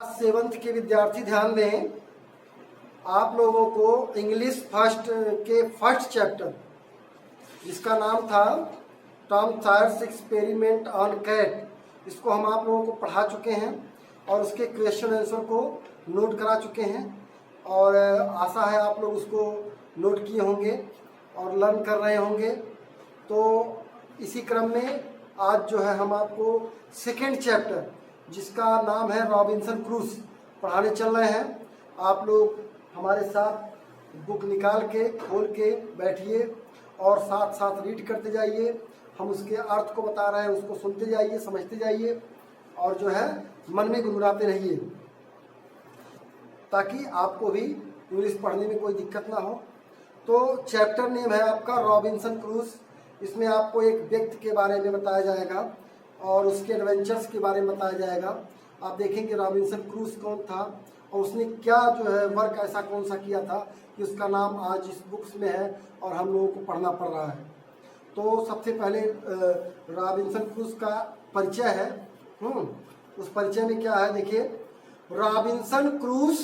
7th के विद्यार्थी ध्यान दें। आप लोगों को इंग्लिश फर्स्ट के फर्स्ट चैप्टर जिसका नाम था Tom Sawyer's experiment on cat, इसको हम आप लोगों को पढ़ा चुके हैं और उसके क्वेश्चन आंसर को नोट करा चुके हैं और आशा है आप लोग उसको नोट किए होंगे और लर्न कर रहे होंगे। तो इसी क्रम में आज जो है हम आपको सेकेंड चैप्टर जिसका नाम है रॉबिन्सन क्रूज पढ़ाने चल रहे हैं। आप लोग हमारे साथ बुक निकाल के खोल के बैठिए और साथ साथ रीड करते जाइए। हम उसके अर्थ को बता रहे हैं, उसको सुनते जाइए, समझते जाइए और जो है मन में गुनगुनाते रहिए ताकि आपको भी इंग्लिश पढ़ने में कोई दिक्कत ना हो। तो चैप्टर नेम है आपका रॉबिन्सन क्रूज। इसमें आपको एक व्यक्ति के बारे में बताया जाएगा और उसके एडवेंचर्स के बारे में बताया जाएगा। आप देखेंगे रॉबिन्सन क्रूज कौन था और उसने क्या जो है वर्क ऐसा कौन सा किया था कि उसका नाम आज इस बुक्स में है और हम लोगों को पढ़ना पड़ रहा है। तो सबसे पहले रॉबिन्सन क्रूज का परिचय है। उस परिचय में क्या है देखिए। Robinson Crusoe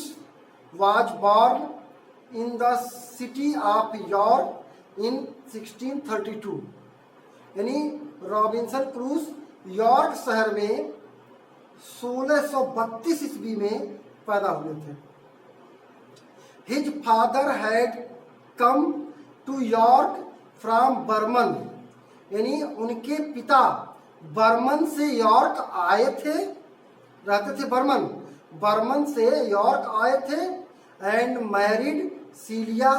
was born in the city of York in 1632। यानी रॉबिन्सन क्रूज यॉर्क शहर में 1632 ईस्वी में पैदा हुए थे। His father had come to York from Bremen, यानी उनके पिता बर्मन से यॉर्क आए थे, रहते थे बर्मन से यॉर्क आए थे। And married Celia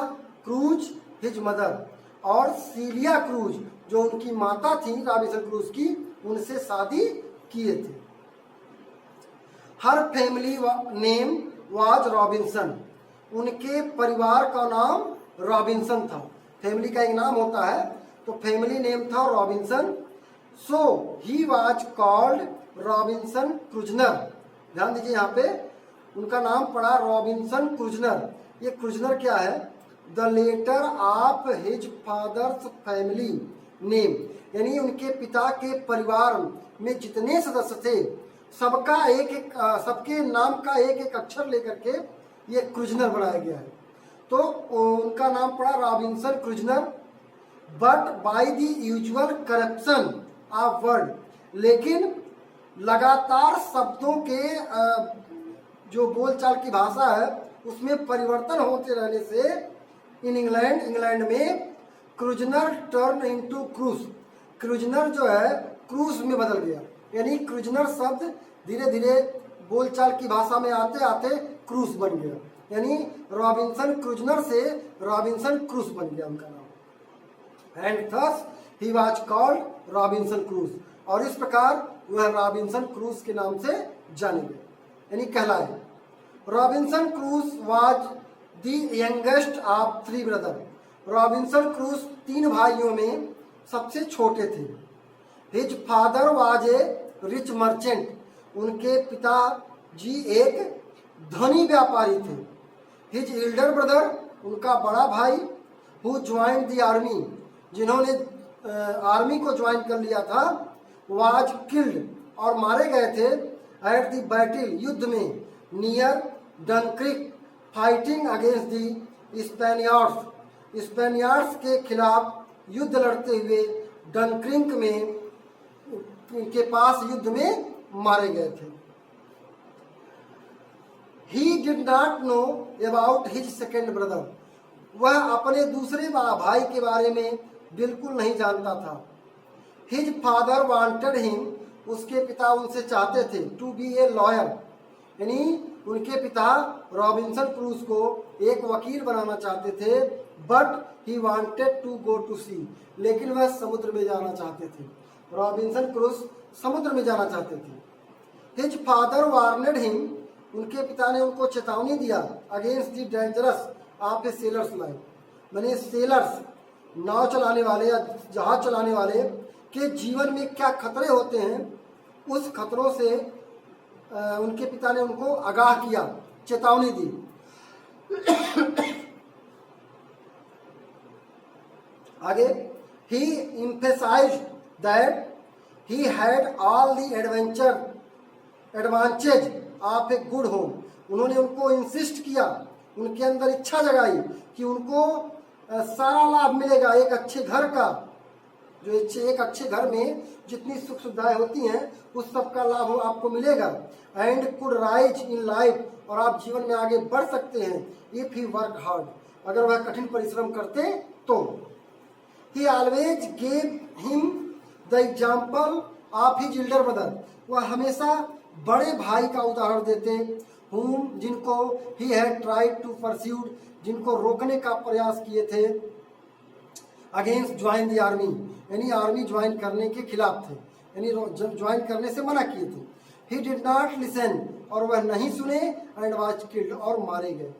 Crusoe his mother, और सीलिया क्रूज जो उनकी माता थी रॉबिन्सन क्रूज की, उनसे शादी किए थे। हर फैमिली नेम वाज रॉबिन्सन, उनके परिवार का नाम रॉबिन्सन था। फैमिली का एक नाम होता है तो फैमिली नेम था Robinson. So he was called Robinson Kreutznaer. ध्यान दीजिए यहाँ पे उनका नाम पड़ा रॉबिन्सन क्रूजनर। ये क्रूजनर क्या है? The letter of his father's family name, यानी उनके पिता के परिवार में जितने सदस्य थे सबका सबके नाम का एक एक अक्षर लेकर के ये क्रूजनर बनाया गया है। तो उनका नाम पड़ा Robinson Kreutznaer. But by the usual corruption of word, लेकिन लगातार शब्दों के जो बोलचाल की भाषा है उसमें परिवर्तन होते रहने से इन इंग्लैंड में क्रूजनर टर्न इनटू क्रूज, क्रूजनर जो है क्रूज में बदल गया। यानी क्रूजनर शब्द धीरे धीरे बोलचाल की भाषा में आते आते क्रूज बन गया। यानी रॉबिन्सन क्रूजनर से रॉबिन्सन क्रूज बन गया उनका नाम। And thus he was called Robinson cruise, और इस प्रकार वह रॉबिन्सन क्रूज के नाम से जाने गए, यानी कहलाए। Robinson Crusoe was the youngest of 3 brother. Robinson cruise 3 भाइयों में सबसे छोटे थे। His father was a rich merchant, उनके पिताजी एक धनी व्यापारी थे। हिज एल्डर ब्रदर, उनका बड़ा भाई, हु ज्वाइंड द आर्मी, जिन्होंने आर्मी को ज्वाइन कर लिया था, वाज किल्ड, और मारे गए थे एट द बैटल, युद्ध में, near Dunkirk, fighting against the Spaniards, Spaniards के खिलाफ युद्ध लड़ते हुए डनक्रिक में उनके पास युद्ध में मारे गए थे। He did not know about his second brother, वह अपने दूसरे भाई के बारे में बिल्कुल नहीं जानता था। His father wanted him, उसके पिता उनसे चाहते थे, to be a lawyer, यानी उनके पिता रॉबिन्सन क्रूज को एक वकील बनाना चाहते थे। But he wanted to go to sea, लेकिन वह समुद्र में जाना चाहते थे। रॉबिन्सन क्रूज समुद्र में जाना चाहते थे। हिज फादर वार्नेड हिम, उनके पिता ने उनको चेतावनी दिया, against the dangerous of A sellers life, माने सेलर्स नाव चलाने वाले या जहाज चलाने वाले के जीवन में क्या खतरे होते हैं, उस खतरों से उनके पिता ने उनको आगाह किया, चेतावनी दी। आगे, he emphasized that he had all the advantages of a good home. उन्होंने उनको इंसिस्ट किया, उनके अंदर इच्छा जगाई कि उनको सारा लाभ मिलेगा एक अच्छे घर का, जो एक अच्छे घर में जितनी सुख सुविधाएं होती हैं उस सब का लाभ आपको मिलेगा। And could rise in life, और आप जीवन में आगे बढ़ सकते हैं इफ ही वर्क हार्ड, अगर वह कठिन परिश्रम करते तो। He always gave him the example of his elder brother, वह हमेशा बड़े भाई का उदाहरण देते, whom जिनको he had tried to persuade, जिनको रोकने का प्रयास किए थे, अगेंस्ट ज्वाइन द आर्मी, यानी आर्मी ज्वाइन करने के खिलाफ थे, यानी ज्वाइन करने से मना किए थे। ही डिड नॉट लिसन, और वह नहीं सुने, एंड वाज किल्ड, और मारे गए।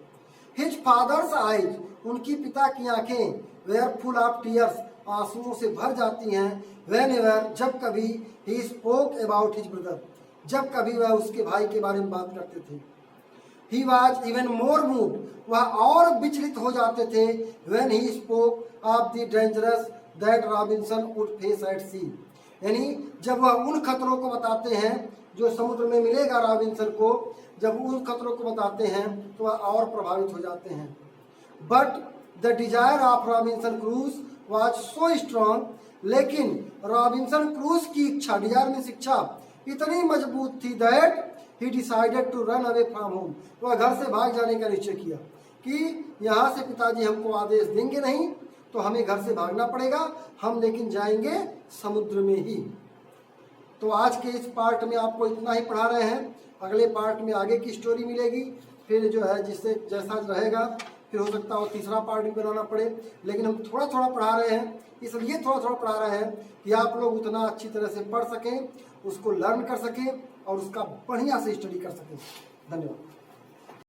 हिज फादर्स आइज, उनकी पिता की आंखें, वेयर फुल ऑफ टीयर्स, आंसुओं से भर जाती हैं, वेन एवर, जब कभी, he spoke about his brother, जब कभी वह उसके भाई के बारे में बात करते थे। He was even more moved, वह और विचलित हो जाते थे, when he spoke of the dangerous that Robinson would face at sea, यानी जब वह उन खतरों को बताते हैं जो समुद्र में मिलेगा रॉबिन्सन को, जब उन खतरों को बताते हैं तो वह और प्रभावित हो जाते हैं। But the desire of Robinson Crusoe was so strong, लेकिन रॉबिन्सन क्रूज की इच्छा, डिजायर में शिक्षा इतनी मजबूत थी, that he decided to run away from home, वह घर से भाग जाने का निश्चय किया कि यहाँ से पिताजी हमको आदेश देंगे नहीं तो हमें घर से भागना पड़ेगा, हम लेकिन जाएंगे समुद्र में ही। तो आज के इस पार्ट में आपको इतना ही पढ़ा रहे हैं, अगले पार्ट में आगे की स्टोरी मिलेगी, फिर जो है जिससे जैसा रहेगा फिर हो सकता है तीसरा पार्ट भी बनाना पड़े, लेकिन हम थोड़ा थोड़ा पढ़ा रहे हैं, इसलिए थोड़ा थोड़ा पढ़ा रहे हैं कि आप लोग उतना अच्छी तरह से पढ़ सकें, उसको लर्न कर सकें और उसका बढ़िया से स्टडी कर सकें। धन्यवाद।